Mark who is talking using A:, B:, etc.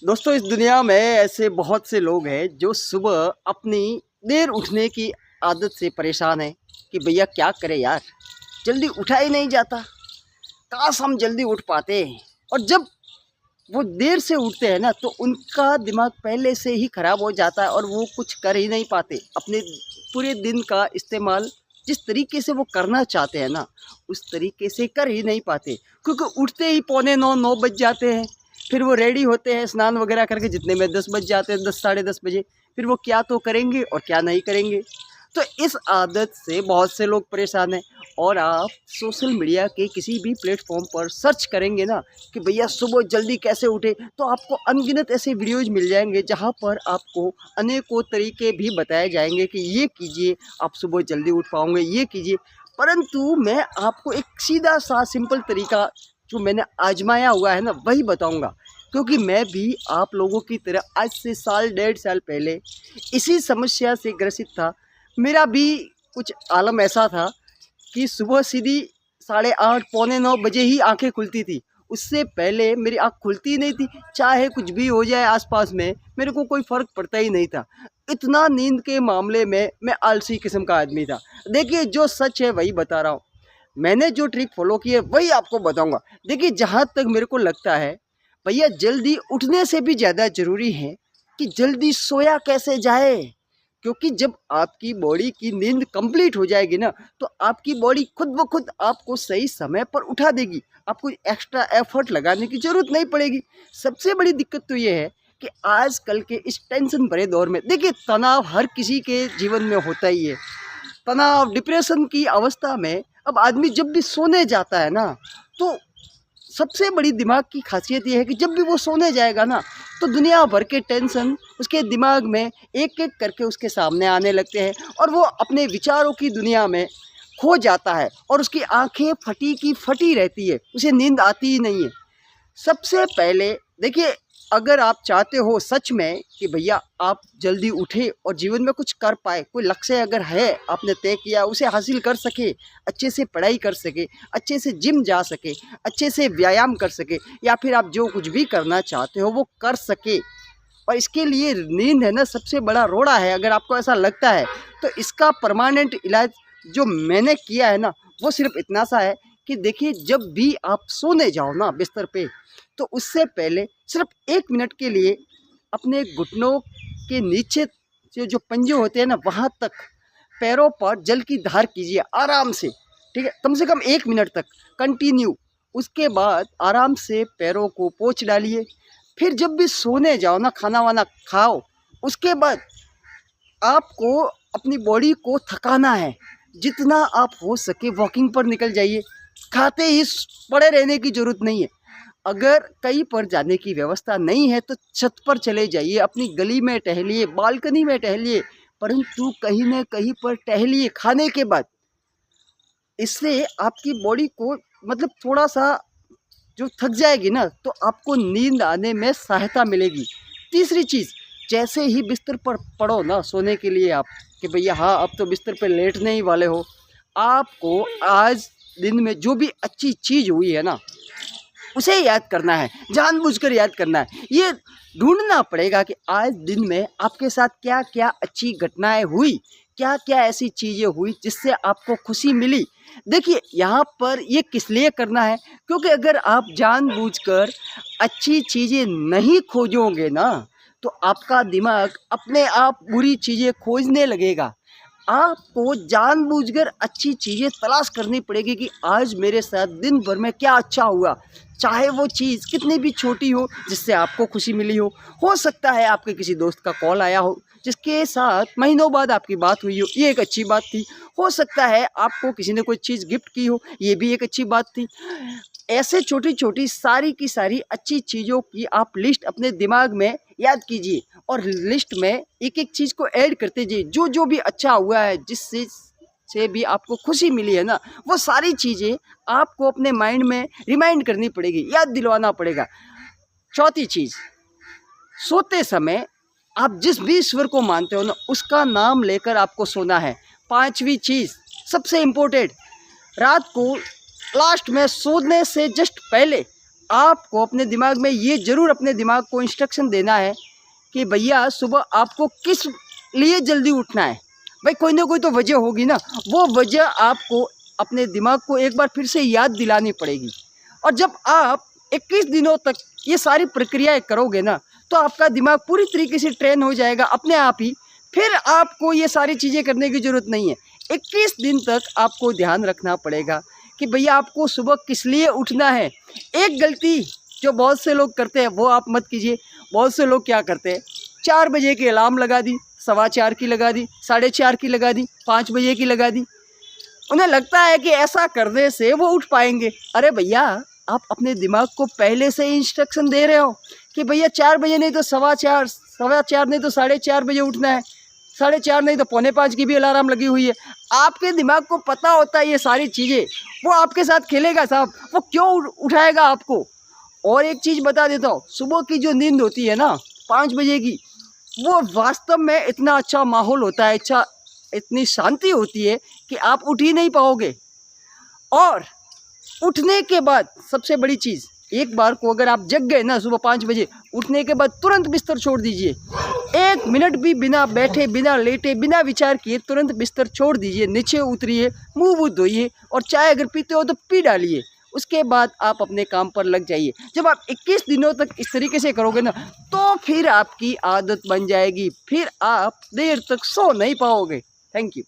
A: दोस्तों, इस दुनिया में ऐसे बहुत से लोग हैं जो सुबह अपनी देर उठने की आदत से परेशान हैं कि भैया क्या करें यार, जल्दी उठा ही नहीं जाता। काश हम जल्दी उठ पाते। और जब वो देर से उठते हैं ना तो उनका दिमाग पहले से ही ख़राब हो जाता है और वो कुछ कर ही नहीं पाते। अपने पूरे दिन का इस्तेमाल जिस तरीके से वो करना चाहते हैं ना, उस तरीके से कर ही नहीं पाते, क्योंकि उठते ही पौने 9 बज जाते हैं। फिर वो रेडी होते हैं स्नान वगैरह करके, जितने में 10 बज जाते हैं, 10 साढ़े 10 बजे। फिर वो क्या तो करेंगे और क्या नहीं करेंगे। तो इस आदत से बहुत से लोग परेशान हैं। और आप सोशल मीडिया के किसी भी प्लेटफॉर्म पर सर्च करेंगे ना कि भैया सुबह जल्दी कैसे उठे, तो आपको अनगिनत ऐसे वीडियोज़ मिल जाएंगे जहां पर आपको अनेकों तरीके भी बताए जाएंगे कि ये कीजिए आप सुबह जल्दी उठ पाओगे, ये कीजिए। परंतु मैं आपको एक सीधा सा सिंपल तरीका जो मैंने आजमाया हुआ है ना वही बताऊंगा, क्योंकि मैं भी आप लोगों की तरह आज से साल 1.5 साल पहले इसी समस्या से ग्रसित था। मेरा भी कुछ आलम ऐसा था कि सुबह सीधी 8:30 पौने 9 बजे ही आंखें खुलती थी। उससे पहले मेरी आँख खुलती ही नहीं थी। चाहे कुछ भी हो जाए आसपास में, मेरे को कोई फ़र्क पड़ता ही नहीं था। इतना नींद के मामले में मैं आलसी किस्म का आदमी था। देखिए, जो सच है वही बता रहा हूँ। मैंने जो ट्रिक फ़ॉलो की है वही आपको बताऊँगा। देखिए, जहाँ तक मेरे को लगता है भैया, जल्दी उठने से भी ज़्यादा ज़रूरी है कि जल्दी सोया कैसे जाए। क्योंकि जब आपकी बॉडी की नींद कंप्लीट हो जाएगी ना, तो आपकी बॉडी खुद ब खुद आपको सही समय पर उठा देगी। आपको एक्स्ट्रा एफर्ट लगाने की ज़रूरत नहीं पड़ेगी। सबसे बड़ी दिक्कत तो ये है कि आजकल के इस टेंशन भरे दौर में, देखिए, तनाव हर किसी के जीवन में होता ही है। तनाव, डिप्रेशन की अवस्था में अब आदमी जब भी सोने जाता है ना, तो सबसे बड़ी दिमाग की खासियत ये है कि जब भी वो सोने जाएगा ना, तो दुनिया भर के टेंशन उसके दिमाग में एक-एक करके उसके सामने आने लगते हैं और वो अपने विचारों की दुनिया में खो जाता है और उसकी आँखें फटी की फटी रहती है, उसे नींद आती ही नहीं है। सबसे पहले देखिए, अगर आप चाहते हो सच में कि भैया आप जल्दी उठे और जीवन में कुछ कर पाए, कोई लक्ष्य अगर है आपने तय किया, उसे हासिल कर सके, अच्छे से पढ़ाई कर सके, अच्छे से जिम जा सके, अच्छे से व्यायाम कर सके, या फिर आप जो कुछ भी करना चाहते हो वो कर सके, और इसके लिए नींद है ना सबसे बड़ा रोड़ा है। अगर आपको ऐसा लगता है तो इसका परमानेंट इलाज जो मैंने किया है ना, वो सिर्फ इतना सा है कि देखिए, जब भी आप सोने जाओ ना बिस्तर पे, तो उससे पहले सिर्फ 1 मिनट के लिए अपने घुटनों के नीचे से जो पंजे होते हैं ना, वहाँ तक पैरों पर जल की धार कीजिए आराम से। ठीक है, कम से कम 1 मिनट तक कंटिन्यू। उसके बाद आराम से पैरों को पोंछ डालिए। फिर जब भी सोने जाओ ना, खाना वाना खाओ, उसके बाद आपको अपनी बॉडी को थकाना है। जितना आप हो सके वॉकिंग पर निकल जाइए। खाते ही पड़े रहने की ज़रूरत नहीं है। अगर कहीं पर जाने की व्यवस्था नहीं है तो छत पर चले जाइए, अपनी गली में टहलिए, बालकनी में टहलिए, परंतु कहीं न कहीं पर टहलिए खाने के बाद। इससे आपकी बॉडी को मतलब थोड़ा-सा जो थक जाएगी ना, तो आपको नींद आने में सहायता मिलेगी। तीसरी चीज़, जैसे ही बिस्तर पर पड़ो ना सोने के लिए आप, कि भैया हाँ, अब तो बिस्तर पे लेटने ही वाले हो, आपको आज दिन में जो भी अच्छी चीज़ हुई है ना, उसे याद करना है, जानबूझकर याद करना है। ये ढूँढना पड़ेगा कि आज दिन में आपके साथ क्या-क्या अच्छी घटनाएँ हुई, क्या-क्या ऐसी चीज़ें हुई जिससे आपको खुशी मिली। देखिए, यहाँ पर ये किस लिए करना है, क्योंकि अगर आप जानबूझकर अच्छी चीज़ें नहीं खोजोगे ना, तो आपका दिमाग अपने आप बुरी चीज़ें खोजने लगेगा। आपको जानबूझकर अच्छी चीज़ें तलाश करनी पड़ेगी कि आज मेरे साथ दिन भर में क्या अच्छा हुआ। चाहे वो चीज़ कितनी भी छोटी हो जिससे आपको खुशी मिली हो। हो सकता है आपके किसी दोस्त का कॉल आया हो जिसके साथ महीनों बाद आपकी बात हुई हो, ये एक अच्छी बात थी। हो सकता है आपको किसी ने कोई चीज़ गिफ्ट की हो, ये भी एक अच्छी बात थी। ऐसे छोटी-छोटी सारी की सारी अच्छी चीज़ों की आप लिस्ट अपने दिमाग में याद कीजिए और लिस्ट में एक-एक चीज़ को ऐड करते जाइए। जो-जो भी अच्छा हुआ है, जिससे से भी आपको खुशी मिली है ना, वो सारी चीज़ें आपको अपने माइंड में रिमाइंड करनी पड़ेगी, याद दिलवाना पड़ेगा। चौथी चीज़, सोते समय आप जिस भी ईश्वर को मानते हो ना, उसका नाम लेकर आपको सोना है। पाँचवीं चीज़, सबसे इम्पोर्टेंट, रात को लास्ट में सोने से जस्ट पहले आपको अपने दिमाग में ये ज़रूर अपने दिमाग को इंस्ट्रक्शन देना है कि भैया सुबह आपको किस लिए जल्दी उठना है। भाई कोई ना कोई तो वजह होगी ना, वो वजह आपको अपने दिमाग को एक बार फिर से याद दिलानी पड़ेगी। और जब आप 21 दिनों तक ये सारी प्रक्रियाएं करोगे ना, तो आपका दिमाग पूरी तरीके से ट्रेन हो जाएगा अपने आप ही। फिर आपको ये सारी चीज़ें करने की ज़रूरत नहीं है। 21 दिन तक आपको ध्यान रखना पड़ेगा कि भैया आपको सुबह किस लिए उठना है। एक गलती जो बहुत से लोग करते हैं वो आप मत कीजिए। बहुत से लोग क्या करते हैं, 4 बजे की अलार्म लगा दी, 4:15 की लगा दी, 4:30 की लगा दी, 5 बजे की लगा दी। उन्हें लगता है कि ऐसा करने से वो उठ पाएंगे। अरे भैया, आप अपने दिमाग को पहले से ही इंस्ट्रक्शन दे रहे हो कि भैया 4 बजे नहीं तो 4:15, 4:15 नहीं तो 4:30 बजे उठना है, 4:30 नहीं तो 4:45 की भी अलार्म लगी हुई है। आपके दिमाग को पता होता है ये सारी चीज़ें, वो आपके साथ खेलेगा साहब, वो क्यों उठाएगा आपको। और एक चीज़ बता देता हूँ, सुबह की जो नींद होती है ना 5 बजे की, वो वास्तव में इतना अच्छा माहौल होता है, इतनी शांति होती है कि आप उठ ही नहीं पाओगे। और उठने के बाद सबसे बड़ी चीज़, एक बार को अगर आप जग गए ना सुबह 5 बजे, उठने के बाद तुरंत बिस्तर छोड़ दीजिए। 1 मिनट भी बिना बैठे, बिना लेटे, बिना विचार किए तुरंत बिस्तर छोड़ दीजिए। नीचे उतरिए, मुँह वूह धोइए और चाय अगर पीते हो तो पी डालिए। उसके बाद आप अपने काम पर लग जाइए। जब आप 21 दिनों तक इस तरीके से करोगे ना, तो फिर आपकी आदत बन जाएगी। फिर आप देर तक सो नहीं पाओगे। Thank you.